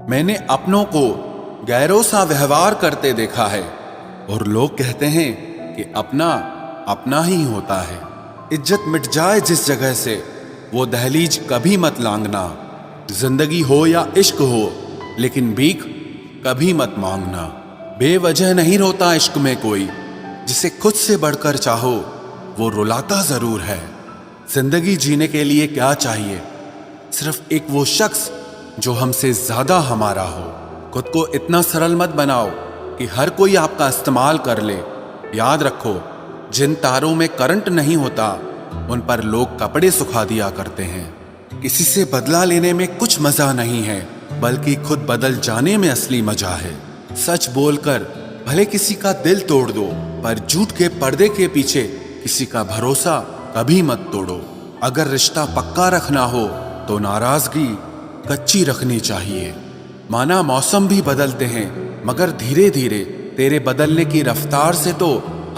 मैंने अपनों को गैरों सा व्यवहार करते देखा है और लोग कहते हैं कि अपना अपना ही होता है। इज्जत मिट जाए जिस जगह से वो दहलीज कभी मत लांघना। जिंदगी हो या इश्क हो लेकिन भीख कभी मत मांगना। बेवजह नहीं रोता इश्क में कोई, जिसे खुद से बढ़कर चाहो वो रुलाता जरूर है। जिंदगी जीने के लिए क्या चाहिए? सिर्फ एक वो शख्स जो हमसे ज्यादा हमारा हो। खुद को इतना सरल मत बनाओ कि हर कोई आपका इस्तेमाल कर ले। याद रखो, जिन तारों में करंट नहीं होता उन पर लोग कपड़े सुखा दिया करते हैं। किसी से बदला लेने में कुछ मजा नहीं है, बल्कि खुद बदल जाने में असली मजा है। सच बोलकर भले किसी का दिल तोड़ दो, पर झूठ के पर्दे के पीछे किसी का भरोसा कभी मत तोड़ो। अगर रिश्ता पक्का रखना हो तो नाराजगी कच्ची रखनी चाहिए। माना मौसम भी बदलते हैं, मगर धीरे धीरे तेरे बदलने की रफ्तार से तो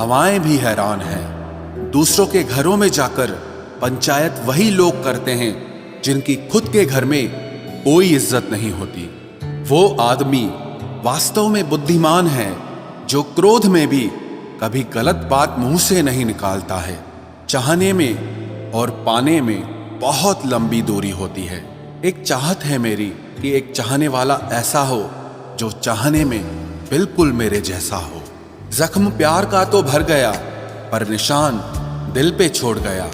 हवाएं भी हैरान हैं। दूसरों के घरों में जाकर पंचायत वही लोग करते हैं जिनकी खुद के घर में कोई इज्जत नहीं होती। वो आदमी वास्तव में बुद्धिमान है जो क्रोध में भी कभी गलत बात मुंह से नहीं निकालता है। चाहने में और पाने में बहुत लंबी दूरी होती है। एक चाहत है मेरी कि एक चाहने वाला ऐसा हो जो चाहने में बिल्कुल मेरे जैसा हो। जख्म प्यार का तो भर गया, पर निशान दिल पे छोड़ गया।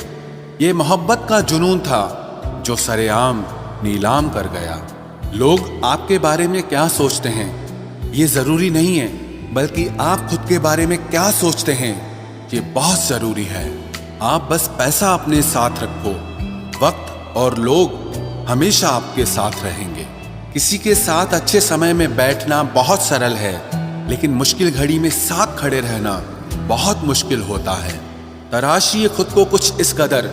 ये मोहब्बत का जुनून था जो सरेआम नीलाम कर गया। लोग आपके बारे में क्या सोचते हैं ये जरूरी नहीं है, बल्कि आप खुद के बारे में क्या सोचते हैं ये बहुत जरूरी है। आप बस पैसा अपने साथ रखो, वक्त और लोग हमेशा आपके साथ रहेंगे। किसी के साथ अच्छे समय में बैठना बहुत सरल है, लेकिन मुश्किल घड़ी में साथ खड़े रहना बहुत मुश्किल होता है। तराशिए खुद को कुछ इस कदर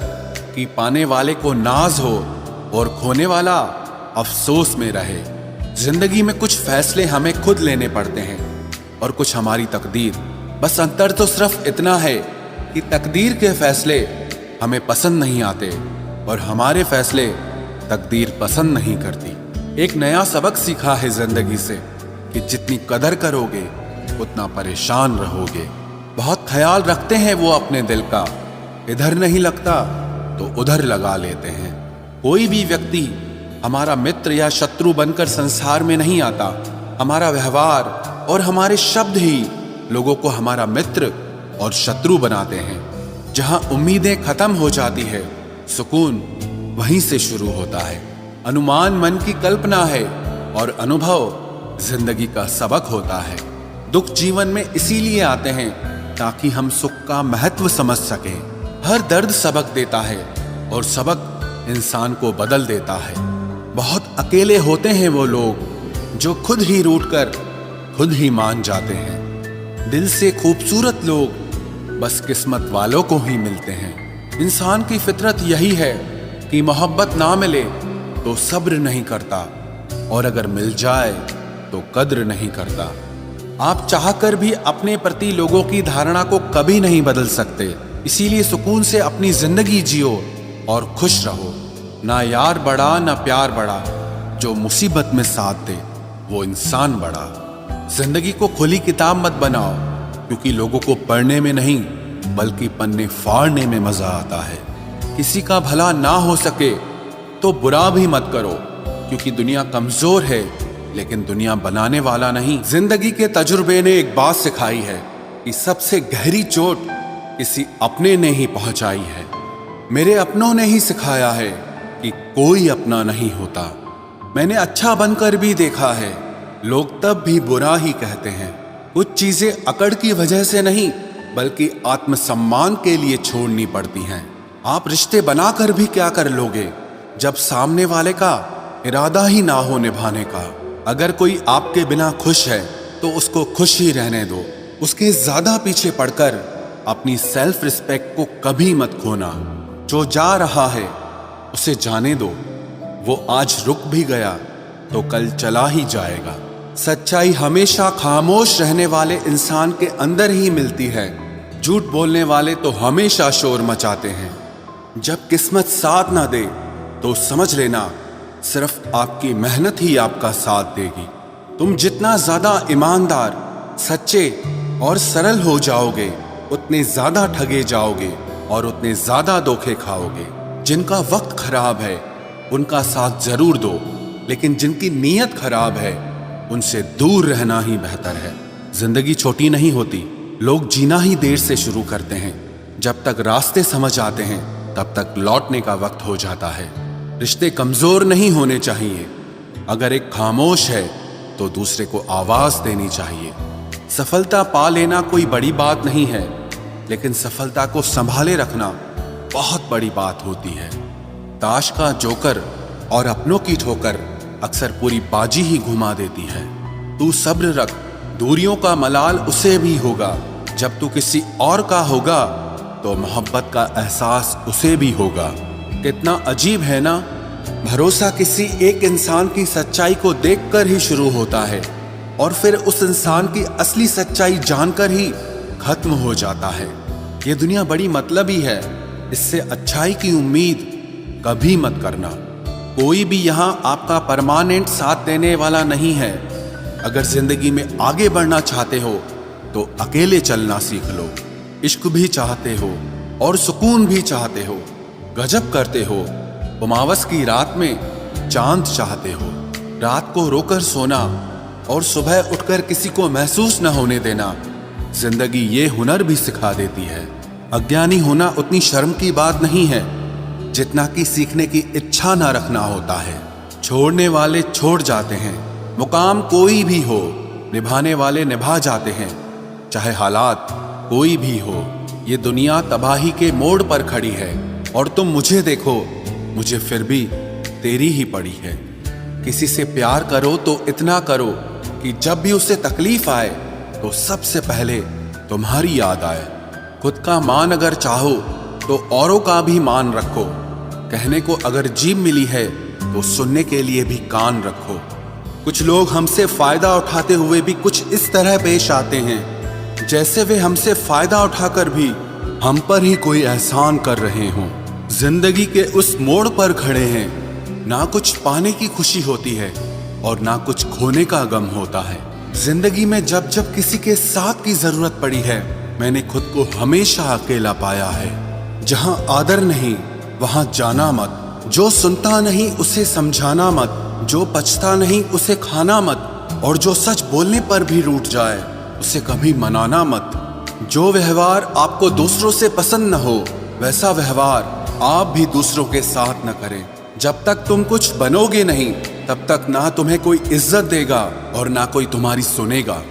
कि पाने वाले को नाज हो और खोने वाला अफसोस में रहे। जिंदगी में कुछ फैसले हमें खुद लेने पड़ते हैं और कुछ हमारी तकदीर। बस अंतर तो सिर्फ इतना है कि तकदीर के फैसले हमें पसंद नहीं आते और हमारे फैसले तकदीर पसंद नहीं करती। एक नया सबक सीखा है जिंदगी से कि जितनी कदर करोगे उतना परेशान रहोगे। बहुत ख्याल रखते हैं वो अपने दिल का, इधर नहीं लगता तो उधर लगा लेते हैं। कोई भी व्यक्ति हमारा मित्र या शत्रु बनकर संसार में नहीं आता। हमारा व्यवहार और हमारे शब्द ही लोगों को हमारा मित्र और शत्रु बनाते हैं। जहां उम्मीदें खत्म हो जाती है, सुकून वहीं से शुरू होता है। अनुमान मन की कल्पना है और अनुभव जिंदगी का सबक होता है। दुख जीवन में इसीलिए आते हैं ताकि हम सुख का महत्व समझ सकें। हर दर्द सबक देता है और सबक इंसान को बदल देता है। बहुत अकेले होते हैं वो लोग जो खुद ही रूठ कर खुद ही मान जाते हैं। दिल से खूबसूरत लोग बस किस्मत वालों को ही मिलते हैं। इंसान की फितरत यही है कि मोहब्बत ना मिले तो सब्र नहीं करता, और अगर मिल जाए तो कद्र नहीं करता। आप चाहकर भी अपने प्रति लोगों की धारणा को कभी नहीं बदल सकते। इसीलिए सुकून से अपनी जिंदगी जियो और खुश रहो। ना यार बड़ा ना प्यार बड़ा, जो मुसीबत में साथ दे वो इंसान बड़ा। जिंदगी को खुली किताब मत बनाओ, क्योंकि लोगों को पढ़ने में नहीं बल्कि पन्ने फाड़ने में मजा आता है। किसी का भला ना हो सके तो बुरा भी मत करो, क्योंकि दुनिया कमजोर है लेकिन दुनिया बनाने वाला नहीं। जिंदगी के तजुर्बे ने एक बात सिखाई है कि सबसे गहरी चोट किसी अपने ने ही पहुंचाई है। मेरे अपनों ने ही सिखाया है कि कोई अपना नहीं होता। मैंने अच्छा बनकर भी देखा है, लोग तब भी बुरा ही कहते हैं। कुछ चीजें अकड़ की वजह से नहीं बल्कि आत्मसम्मान के लिए छोड़नी पड़ती हैं। आप रिश्ते बनाकर भी क्या कर लोगे जब सामने वाले का इरादा ही ना हो निभाने का। अगर कोई आपके बिना खुश है तो उसको खुश ही रहने दो। उसके ज्यादा पीछे पड़कर अपनी सेल्फ रिस्पेक्ट को कभी मत खोना। जो जा रहा है उसे जाने दो, वो आज रुक भी गया तो कल चला ही जाएगा। सच्चाई हमेशा खामोश रहने वाले इंसान के अंदर ही मिलती है। झूठ बोलने वाले तो हमेशा शोर मचाते हैं। जब किस्मत साथ ना दे तो समझ लेना सिर्फ आपकी मेहनत ही आपका साथ देगी। तुम जितना ज्यादा ईमानदार, सच्चे और सरल हो जाओगे, उतने ज्यादा ठगे जाओगे और उतने ज्यादा धोखे खाओगे। जिनका वक्त खराब है उनका साथ जरूर दो, लेकिन जिनकी नीयत खराब है उनसे दूर रहना ही बेहतर है। जिंदगी छोटी नहीं होती, लोग जीना ही देर से शुरू करते हैं। जब तक रास्ते समझ आते हैं तब तक लौटने का वक्त हो जाता है। रिश्ते कमजोर नहीं होने चाहिए। अगर एक खामोश है तो दूसरे को आवाज देनी चाहिए। सफलता पा लेना कोई बड़ी बात नहीं है, लेकिन सफलता को संभाले रखना बहुत बड़ी बात होती है। ताश का जोकर और अपनों की ठोकर अक्सर पूरी बाजी ही घुमा देती है। तू सब्र रख, दूरियों का मलाल उसे भी होगा। जब तू किसी और का होगा तो मोहब्बत का एहसास उसे भी होगा। कितना अजीब है ना, भरोसा किसी एक इंसान की सच्चाई को देखकर ही शुरू होता है और फिर उस इंसान की असली सच्चाई जानकर ही खत्म हो जाता है। ये दुनिया बड़ी मतलबी है, इससे अच्छाई की उम्मीद कभी मत करना। कोई भी यहाँ आपका परमानेंट साथ देने वाला नहीं है। अगर जिंदगी में आगे बढ़ना चाहते हो तो अकेले चलना सीख लो। इश्क भी चाहते हो और सुकून भी चाहते हो, गजब करते हो। उमावस की रात में चांद चाहते हो। रात को रोकर सोना और सुबह उठकर किसी को महसूस न होने देना जिंदगी ये हुनर भी सिखा देती है। अज्ञानी होना उतनी शर्म की बात नहीं है जितना कि सीखने की इच्छा ना रखना होता है। छोड़ने वाले छोड़ जाते हैं, मुकाम कोई भी हो, निभाने वाले निभा जाते हैं। चाहे हालात कोई भी हो, ये दुनिया तबाही के मोड़ पर खड़ी है और तुम मुझे देखो, मुझे फिर भी तेरी ही पड़ी है। किसी से प्यार करो तो इतना करो कि जब भी उसे तकलीफ आए तो सबसे पहले तुम्हारी याद आए। खुद का मान अगर चाहो तो औरों का भी मान रखो। कहने को अगर जीभ मिली है तो सुनने के लिए भी कान रखो। कुछ लोग हमसे फायदा उठाते हुए भी कुछ इस तरह पेश आते हैं जैसे वे हमसे फायदा उठाकर भी हम पर ही कोई एहसान कर रहे हों। जिंदगी के उस मोड़ पर खड़े हैं, ना कुछ पाने की खुशी होती है और ना कुछ खोने का गम होता है। जिंदगी में जब जब किसी के साथ की जरूरत पड़ी है, मैंने खुद को हमेशा अकेला पाया है। जहां आदर नहीं वहां जाना मत, जो सुनता नहीं उसे समझाना मत, जो पछता नहीं उसे खाना मत, और जो सच बोलने पर भी रूठ जाए उसे कभी मनाना मत। जो व्यवहार आपको दूसरों से पसंद न हो वैसा व्यवहार आप भी दूसरों के साथ न करें। जब तक तुम कुछ बनोगे नहीं तब तक ना तुम्हें कोई इज्जत देगा और ना कोई तुम्हारी सुनेगा।